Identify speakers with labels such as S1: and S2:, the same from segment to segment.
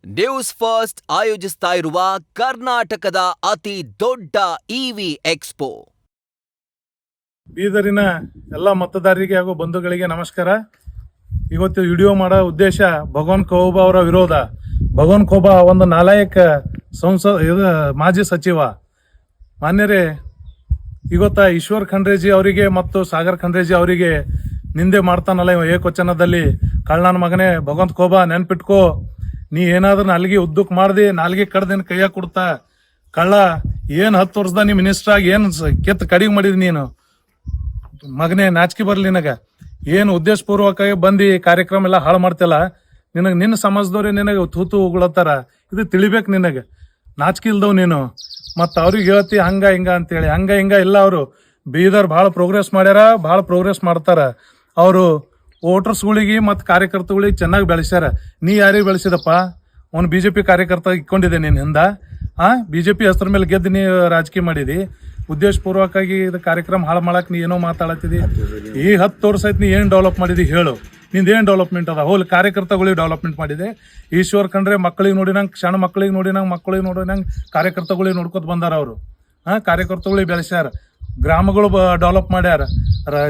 S1: News first ಆಯೋಜಿಸ್ತಾ ಇರುವ ಕರ್ನಾಟಕದ ಅತಿ ದೊಡ್ಡ ಇವಿ ಎಕ್ಸ್ಪೋ.
S2: ಬೀದರಿನ ಎಲ್ಲ ಮತದಾರರಿಗೆ ಹಾಗೂ ಬಂಧುಗಳಿಗೆ ನಮಸ್ಕಾರ. ಇವತ್ತು ವಿಡಿಯೋ ಮಾಡೋ ಉದ್ದೇಶ ಭಗವಾನ್ ಖೋಬಾ ಅವರ ವಿರೋಧ. ಭಗವಾನ್ ಖೋಬಾ ಒಂದು ನಾಲಾಯಕ ಮಾಜಿ ಸಚಿವ. ಮಾನ್ಯರೇ, ಇವತ್ತ ಈಶ್ವರ್ ಖಂಡ್ರೇಜಿ ಅವರಿಗೆ ಮತ್ತು ಸಾಗರ್ ಖಂಡ್ರೇಜಿ ಅವರಿಗೆ ನಿಂದೆ ಮಾಡ್ತಾನಲ್ಲ ಇವ ಏಕವಚನದಲ್ಲಿ. ಕಳ್ಳನ ಮಗನೇ ಭಗವಂತ ಖೋಬಾ, ನೆನ್ಪಿಟ್ಕೋ, ನೀ ಏನಾದ್ರೂ ನಾಲ್ಗೆ ಉದ್ದಕ್ ಮಾಡ್ದಿ, ನಾಲ್ಗೆ ಕಡ್ದೇನು ಕೈಯಾಗ ಕೊಡ್ತಾ ಕಳ್ಳ. ಏನ್ 10 ವರ್ಷದ ನೀ ಮಿನಿಸ್ಟರ್ ಆಗಿ ಏನ್ ಕೆತ್ತ ಕಡಿಗೆ ಮಾಡಿದ್ ನೀನು ಮಗನೇ? ನಾಚಿಕೆ ಬರ್ಲಿ ನಿನಗ. ಏನು ಉದ್ದೇಶಪೂರ್ವಕವಾಗಿ ಬಂದು ಕಾರ್ಯಕ್ರಮ ಎಲ್ಲ ಹಾಳು ಮಾಡ್ತಿಲ್ಲ. ನಿನ್ನ ಸಮಾಜದವ್ರೆ ನಿನಗೆ ತೂತು ಉಗುಳತ್ತಾರ. ಇದು ತಿಳಿಬೇಕು ನಿನಗೆ. ನಾಚಿಕೆ ಇಲ್ದವ್ ನೀನು. ಮತ್ತ ಅವ್ರಿಗೆ ಹೇಳ್ತಿ ಹಂಗ ಹಿಂಗ ಅಂತೇಳಿ. ಹಂಗ ಹಿಂಗ ಇಲ್ಲ. ಅವರು ಬೀದರ್ ಬಹಳ ಪ್ರೋಗ್ರೆಸ್ ಮಾಡ್ಯಾರ, ಬಹಳ ಪ್ರೋಗ್ರೆಸ್ ಮಾಡ್ತಾರ. ಅವರು ವೋಟರ್ಸ್ಗಳಿಗೆ ಮತ್ತು ಕಾರ್ಯಕರ್ತಗಳಿಗೆ ಚೆನ್ನಾಗಿ ಬೆಳೆಸ್ಯಾರ. ನೀ ಯಾರಿಗೆ ಬೆಳೆಸಿದಪ್ಪ? ಅವ್ನು ಬಿಜೆಪಿ ಕಾರ್ಯಕರ್ತ ಇಟ್ಕೊಂಡಿದ್ದೆ ನೀನ್ ಹಿಂದ. ಬಿಜೆಪಿ ಹೆಸರ ಮೇಲೆ ಗೆದ್ದು ನೀ ರಾಜಕೀಯ ಮಾಡಿದಿ. ಉದ್ದೇಶಪೂರ್ವಕವಾಗಿ ಇದು ಕಾರ್ಯಕ್ರಮ ಹಾಳು ಮಾಡಕ್ ನೀ ಏನೋ ಮಾತಾಡತ್ತಿದಿ. ಈ 10 ವರ್ಷ ಆಯ್ತು, ನೀ ಏನ್ ಡೆವಲಪ್ ಮಾಡಿದಿ ಹೇಳು? ನಿಂದೇನ್ ಡೆವಲಪ್ಮೆಂಟ್ ಅದ? ಹೋಲ್ ಕಾರ್ಯಕರ್ತಗಳಿಗೆ ಡೆವಲಪ್ಮೆಂಟ್ ಮಾಡಿದೆ. ಈಶ್ವರ್ ಖಂಡ್ರೆ ಮಕ್ಕಳಿಗೆ ನೋಡಿನಂಗೆ, ಸಣ್ಣ ಮಕ್ಕಳಿಗೆ ನೋಡಿನಂಗೆ ಕಾರ್ಯಕರ್ತಗಳಿಗೆ ನೋಡ್ಕೊತ ಬಂದಾರ ಅವರು. ಕಾರ್ಯಕರ್ತಗಳಿಗೆ ಬೆಳೆಸ್ಯಾರ. ಗ್ರಾಮಗಳು ಡೆವಲಪ್ ಮಾಡ್ಯಾರ,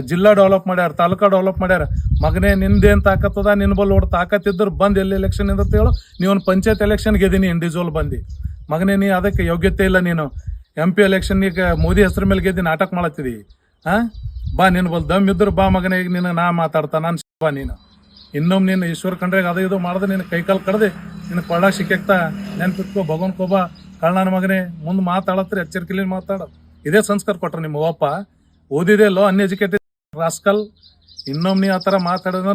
S2: ಜಿಲ್ಲಾ ಡೆವಲಪ್ ಮಾಡ್ಯಾರ, ತಾಲೂಕಾ ಡೆವಲಪ್ ಮಾಡ್ಯಾರ. ಮಗನೇ, ನಿಂದೇನ್ ತಾಕತ್ತದ? ನಿನ್ ಬಲ್ ಓಡ್ ತಾಕತ್ತಿದ್ರು ಬಂದ್ ಎಲ್ಲಿ ಎಲೆಕ್ಷನ್ ಅಂತ ಹೇಳು. ನೀವೊಂದು ಪಂಚಾಯತ್ ಎಲೆಕ್ಷನ್ ಗೆದೀನಿ ಇಂಡಿವಿಜುವಲ್ ಬಂದಿ. ಮಗನೇ, ನೀ ಅದಕ್ಕೆ ಯೋಗ್ಯತೆ ಇಲ್ಲ. ನೀನು MP ಎಲೆಕ್ಷನ್ ಈಗ ಮೋದಿ ಹೆಸರ ಮೇಲೆ ಗೆದ್ದು ನಾಟಕ ಮಾಡತ್ತಿದಿ. ಬಾ, ನಿನ್ ಬಲ್ ದಮ್ ಇದ್ರು ಬಾ ಮಗನೇ. ಈಗ ನೀನು ನಾ ಮಾತಾಡ್ತಾ ನಾನು ಬಾ. ನೀನು ಇನ್ನೊಮ್ಮೆ ನೀನು ಈಶ್ವರ್ ಖಂಡ್ರೆಗೆ ಅದು ಇದು ಮಾಡ್ದೆ, ನೀನು ಕೈಕಾಲು ಕಡ್ದೆ ನಿನ್ನ ಕೊಳ್ಳ ಸಿಕ್ಕಾಗ್ತಾ. ನೆನ್ಪಿಟ್ಕೋ, ಭಗವಾನ್ ಖೋಬಾ ಕಳ್ಳನ ಮಗನೇ. ಮುಂದೆ ಮಾತಾಡತ್ರಿ ಎಚ್ಚರಿಕೆಲಿ ಮಾತಾಡ. ಇದೇ ಸಂಸ್ಕಾರ ಕೊಟ್ರ ನಿಮ್ಮ ಅಪ್ಪ. ಓದಿದೆ ಲೋ, ಅನ್ಎಜುಕೇಟೆಡ್ ರಾಸ್ಕಲ್. ಇನ್ನೊಮ್ಮೆ ನೀ ಆ ಥರ ಮಾತಾಡೋದು